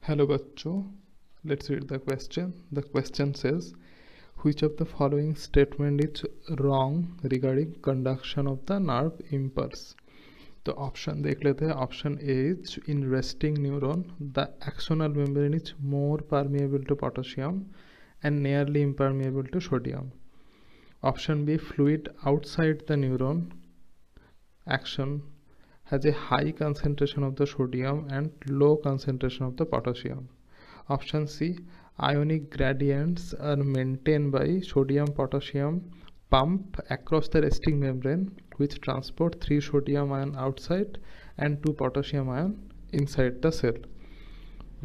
Hello bachcho, let's read the question. The question says, which of the following statement is wrong regarding conduction of the nerve impulse? तो option देख लेते हैं. Option A is in resting neuron the axonal membrane is more permeable to potassium and nearly impermeable to sodium. Option B, fluid outside the neuron action has a high concentration of the sodium and low concentration of the potassium. Option C, ionic gradients are maintained by sodium potassium pump across the resting membrane which transport 3 sodium ion outside and 2 potassium ion inside the cell.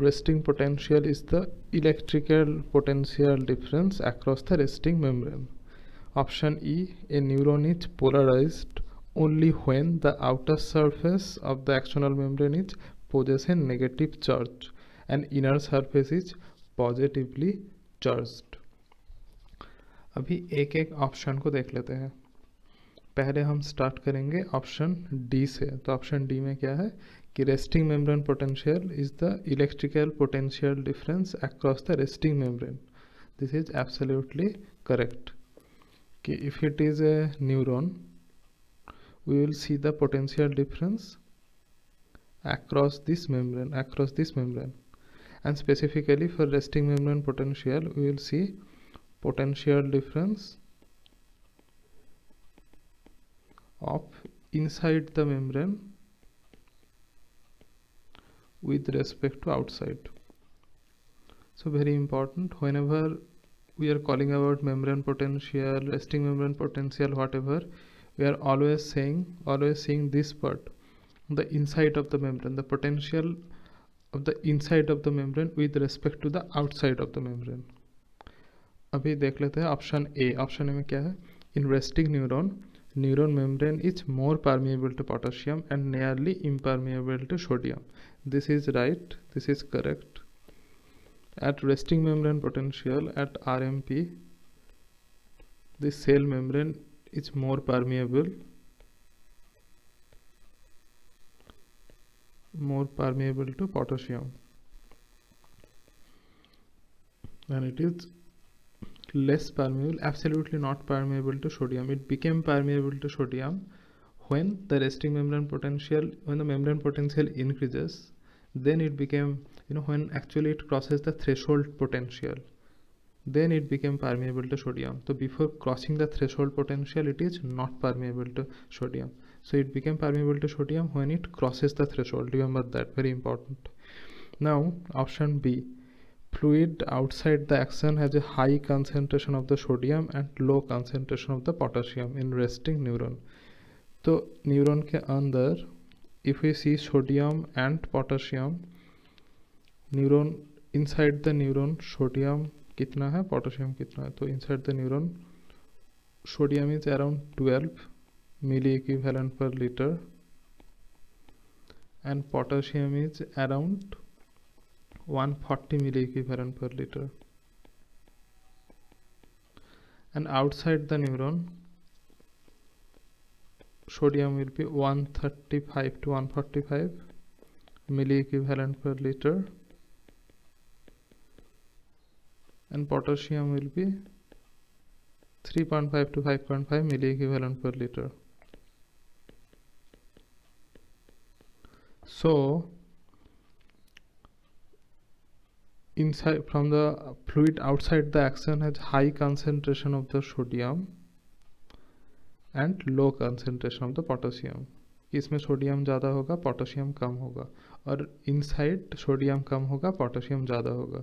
Resting potential is the electrical potential difference across the resting membrane. Option E, a neuron is polarized only when the outer surface of the axonal membrane is possess a negative charge and inner surface is positively charged. अभी एक एक option को देख लेते हैं. पहले हम start करेंगे ऑप्शन डी से. तो ऑप्शन डी में क्या है कि resting membrane potential is the electrical potential difference across the resting membrane. This is absolutely correct. कि if it is a neuron we will see the potential difference across this membrane, and specifically for resting membrane potential we will see potential difference of inside the membrane with respect to outside. So very important, whenever we are calling about membrane potential, resting membrane potential, whatever, we are always seeing this part, the inside of the membrane, the potential of the inside of the membrane with respect to the outside of the membrane. अभी देख लेते हैं option A. Option A में क्या है, in resting neuron membrane is more permeable to potassium and nearly impermeable to sodium. This is right, this is correct. At resting membrane potential at RMP, the cell membrane is more permeable to potassium, and it is less permeable, absolutely not permeable to sodium. It became permeable to sodium when the resting membrane potential, when the membrane potential increases, then it became, when actually it crosses the threshold potential, then it became permeable to sodium. So before crossing the threshold potential it is not permeable to sodium, so it became permeable to sodium when it crosses the threshold. Remember that, very important. Now option B, fluid outside the axon has a high concentration of the sodium and low concentration of the potassium in resting neuron. तो neuron के अंदर if we see sodium and potassium, neuron inside the neuron sodium कितना है, potassium कितना है. तो inside the neuron sodium is around 12 milli equivalent per litre and potassium is around 140 milli equivalent per liter. And outside the neuron sodium will be 135 to 145 milli equivalent per liter, and potassium will be 3.5 to 5.5 milli equivalent per liter. So inside, from the fluid outside the axon has high concentration of the sodium and low concentration of the potassium. इसमें sodium ज़्यादा होगा, potassium कम होगा, और inside sodium कम होगा, potassium ज़्यादा होगा.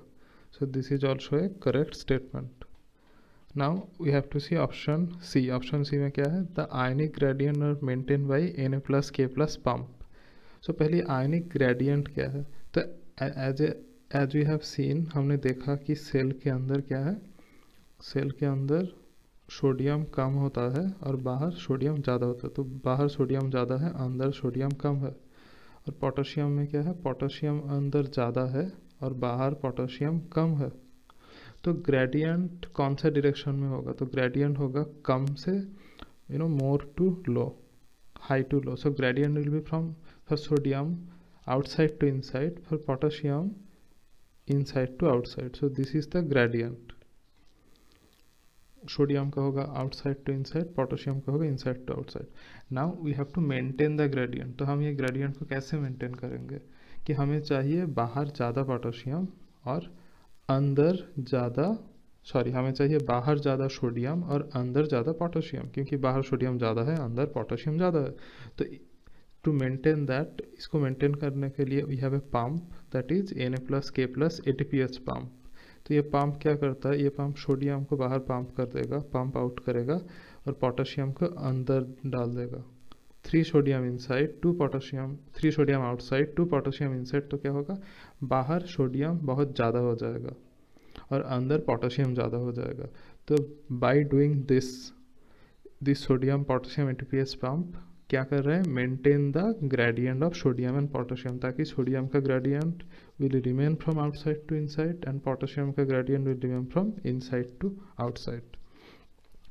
So this is also a correct statement. Now we have to see option C. Option C में क्या है, the ionic gradient are maintained by Na plus K plus pump. So पहले ionic gradient क्या है. तो as we have seen, हमने देखा कि सेल के अंदर क्या है, सेल के अंदर सोडियम कम होता है और बाहर सोडियम ज़्यादा होता है. तो बाहर सोडियम ज़्यादा है, अंदर सोडियम कम है. और पोटेशियम में क्या है, पोटेशियम अंदर ज़्यादा है और बाहर पोटेशियम कम है. तो ग्रेडियंट कौन सा डायरेक्शन में होगा, तो ग्रेडियंट होगा कम से more to low, high to low. So gradient will be from for sodium outside to inside, for potassium inside to outside. So this is the gradient. Sodium का होगा आउटसाइड टू इनसाइड, पोटेशियम का होगा inside to outside. Now we have to maintain the gradient. तो हम ये gradient को कैसे maintain करेंगे कि हमें चाहिए बाहर ज़्यादा पोटेशियम और अंदर ज़्यादा हमें चाहिए बाहर ज़्यादा सोडियम और अंदर ज़्यादा पोटेशियम, क्योंकि बाहर सोडियम ज़्यादा है, अंदर पोटेशियम ज़्यादा है. तो टू मेंटेन दैट, इसको मेंटेन करने के लिए we have a pump that is Na+K+ ATPH pump. तो ये पंप क्या करता है, ये पंप सोडियम को बाहर पंप कर देगा, पंप आउट करेगा और पोटेशियम को अंदर डाल देगा. 3 sodium inside 2 potassium, 3 sodium outside 2 potassium inside. तो क्या होगा, बाहर सोडियम बहुत ज़्यादा हो जाएगा और अंदर पोटेशियम ज़्यादा हो जाएगा. तो by doing this sodium potassium ATPH pump क्या कर रहे हैं, maintain the gradient of sodium and potassium, ताकि सोडियम का gradient will remain from outside to inside and potassium का gradient will remain from inside to outside.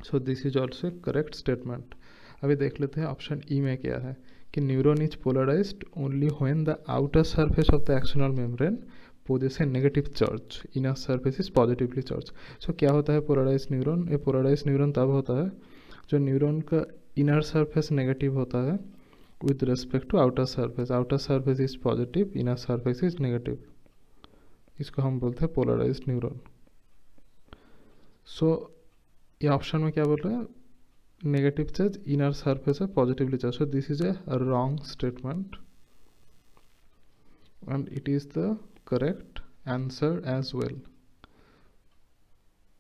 So this is also a correct statement. अभी देख लेते हैं option E में क्या है कि neuron is polarized only when the outer surface of the external membrane poses a negative charge, inner surface is positively charge. So क्या होता है पोलराइज न्यूरॉन, ये पोलराइज न्यूरॉन तब होता है जो न्यूरॉन का इनर सरफेस नेगेटिव होता है with respect to outer surface is positive, inner surface is negative. इसको हम बोलते हैं polarized neuron. So ये ऑप्शन में क्या बोल रहा है, नेगेटिव चार्ज, इनर सरफेस है positively charge. So this is a wrong statement and it is the correct answer as well.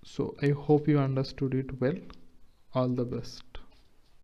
So I hope you understood it well. All the best.